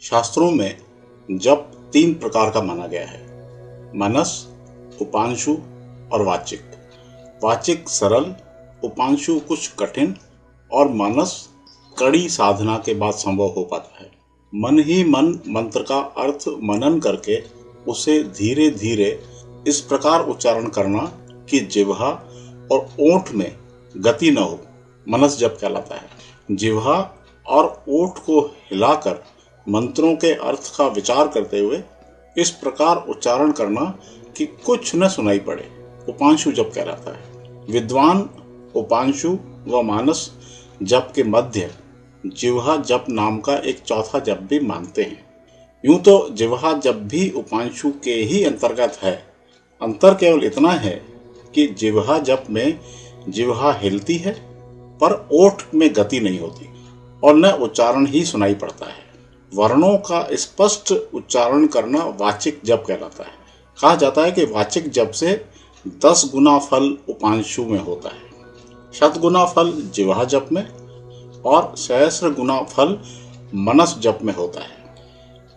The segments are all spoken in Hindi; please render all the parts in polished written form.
शास्त्रों में जप 3 प्रकार का माना गया है। मनस, उपांशु और वाचिक। वाचिक सरल, उपांशु कुछ कठिन और मनस कड़ी साधना के बाद संभव हो पाता है। मन ही मन मंत्र का अर्थ मनन करके उसे धीरे धीरे इस प्रकार उच्चारण करना कि जिह्वा और ओंठ में गति न हो, मनस जप कहलाता है। जिह्वा और ओंठ को हिलाकर मंत्रों के अर्थ का विचार करते हुए इस प्रकार उच्चारण करना कि कुछ न सुनाई पड़े, उपांशु जप कहलाता है। विद्वान उपांशु व मानस जप के मध्य जिह्वा जप नाम का एक चौथा जप भी मानते हैं। यूं तो जिह्वा जप भी उपांशु के ही अंतर्गत है। अंतर केवल इतना है कि जिह्वा जप में जिह्वा हिलती है पर ओठ में गति नहीं होती और न उच्चारण ही सुनाई पड़ता है। वर्णों का स्पष्ट उच्चारण करना वाचिक जप कहलाता है। कहा जाता है कि वाचिक जप से 10 गुना फल उपांशु में होता है, 100 गुना फल जिह्वा जप में और सहस्र गुना फल मनस जप में होता है।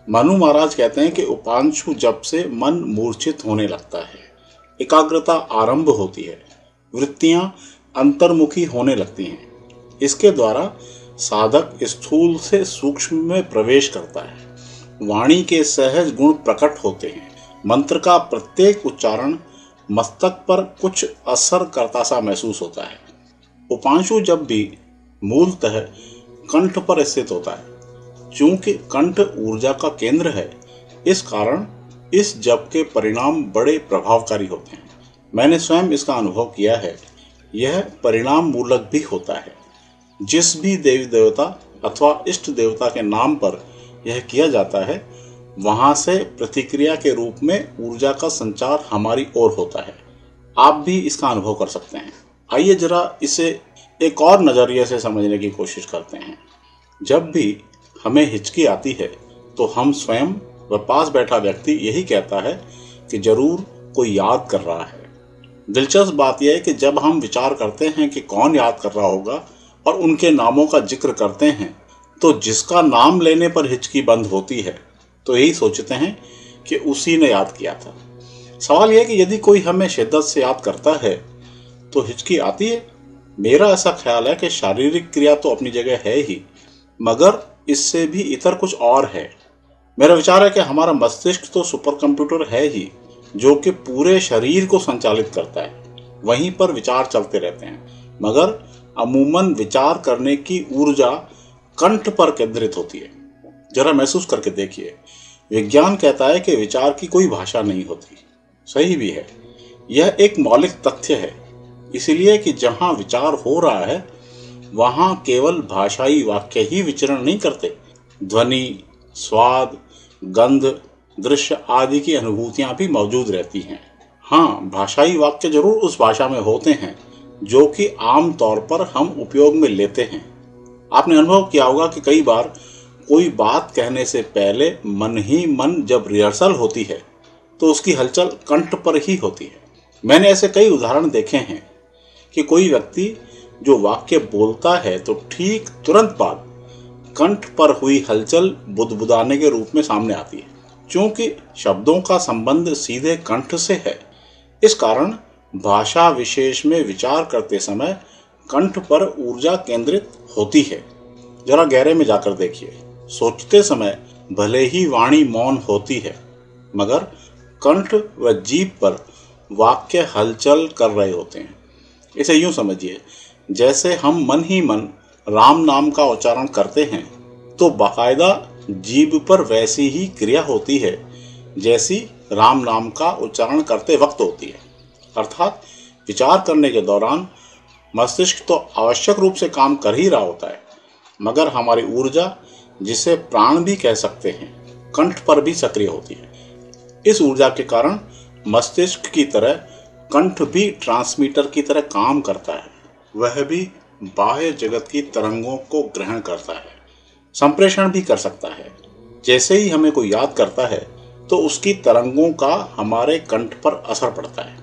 मनु महाराज कहते हैं कि उपांशु जप से मन मूर्छित होने लगता है, एकाग्रता आरंभ होती है, वृत्तियां अंतर्मुखी होने लगती हैं। इसके द्वारा साधक स्थूल से सूक्ष्म में प्रवेश करता है। वाणी के सहज गुण प्रकट होते हैं। मंत्र का प्रत्येक उच्चारण मस्तक पर कुछ असर करता सा महसूस होता है। उपांशु जप भी मूलतः कंठ पर स्थित होता है। चूंकि कंठ ऊर्जा का केंद्र है, इस कारण इस जप के परिणाम बड़े प्रभावकारी होते हैं। मैंने स्वयं इसका अनुभव किया है। यह परिणाम मूलक भी होता है। जिस भी देवी देवता अथवा इष्ट देवता के नाम पर यह किया जाता है, वहां से प्रतिक्रिया के रूप में ऊर्जा का संचार हमारी ओर होता है। आप भी इसका अनुभव कर सकते हैं। आइए जरा इसे एक और नजरिए से समझने की कोशिश करते हैं। जब भी हमें हिचकी आती है तो हम स्वयं व पास बैठा व्यक्ति यही कहता है कि जरूर कोई याद कर रहा है। दिलचस्प बात यह है कि जब हम विचार करते हैं कि कौन याद कर रहा होगा और उनके नामों का जिक्र करते हैं, तो जिसका नाम लेने पर हिचकी बंद होती है तो यही सोचते हैं कि उसी ने याद किया था। सवाल यह कि यदि कोई हमें शिद्दत से याद करता है तो हिचकी आती है। मेरा ऐसा ख्याल है कि शारीरिक क्रिया तो अपनी जगह है ही, मगर इससे भी इतर कुछ और है। मेरा विचार है कि हमारा मस्तिष्क तो सुपर कंप्यूटर है ही, जो कि पूरे शरीर को संचालित करता है। वहीं पर विचार चलते रहते हैं, मगर अमूमन विचार करने की ऊर्जा कंठ पर केंद्रित होती है। जरा महसूस करके देखिए। विज्ञान कहता है कि विचार की कोई भाषा नहीं होती। सही भी है। यह एक मौलिक तथ्य है। इसलिए कि जहां विचार हो रहा है वहां केवल भाषाई वाक्य ही विचरण नहीं करते। ध्वनि, स्वाद, गंध, दृश्य आदि की अनुभूतियां भी मौजूद रहती हैं। हाँ, भाषाई वाक्य जरूर उस भाषा में होते हैं जो कि आम तौर पर हम उपयोग में लेते हैं। आपने अनुभव किया होगा कि कई बार कोई बात कहने से पहले मन ही मन जब रिहर्सल होती है तो उसकी हलचल कंठ पर ही होती है। मैंने ऐसे कई उदाहरण देखे हैं कि कोई व्यक्ति जो वाक्य बोलता है तो ठीक तुरंत बाद कंठ पर हुई हलचल बुदबुदाने के रूप में सामने आती है। क्योंकि शब्दों का संबंध सीधे कंठ से है, इस कारण भाषा विशेष में विचार करते समय कंठ पर ऊर्जा केंद्रित होती है। जरा गहरे में जाकर देखिए। सोचते समय भले ही वाणी मौन होती है, मगर कंठ व जीभ पर वाक्य हलचल कर रहे होते हैं। इसे यूं समझिए, जैसे हम मन ही मन राम नाम का उच्चारण करते हैं तो बाकायदा जीभ पर वैसी ही क्रिया होती है जैसी राम नाम का उच्चारण करते वक्त होती है। अर्थात विचार करने के दौरान मस्तिष्क तो आवश्यक रूप से काम कर ही रहा होता है, मगर हमारी ऊर्जा, जिसे प्राण भी कह सकते हैं, कंठ पर भी सक्रिय होती है। इस ऊर्जा के कारण मस्तिष्क की तरह कंठ भी ट्रांसमीटर की तरह काम करता है। वह भी बाह्य जगत की तरंगों को ग्रहण करता है, संप्रेषण भी कर सकता है। जैसे ही हमें कोई याद करता है तो उसकी तरंगों का हमारे कंठ पर असर पड़ता है,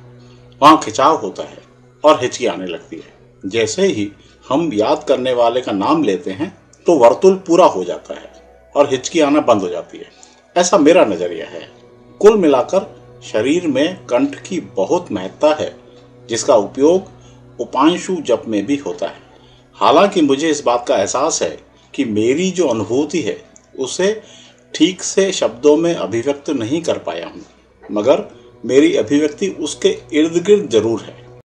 वहां खिंचाव होता है और हिचकी आने लगती है। जैसे ही हम याद करने वाले का नाम लेते हैं तो वर्तुल पूरा हो जाता है। और हिचकी आना बंद हो जाती है। ऐसा मेरा नजरिया है। कुल मिलाकर शरीर में कंठ की बहुत महत्ता है, जिसका उपयोग उपांशु जप में भी होता है। हालांकि मुझे इस बात का एहसास है कि मेरी जो अनुभूति है उसे ठीक से शब्दों में अभिव्यक्त नहीं कर पाया हूँ, मगर मेरी अभिव्यक्ति उसके इर्द गिर्द जरूर है।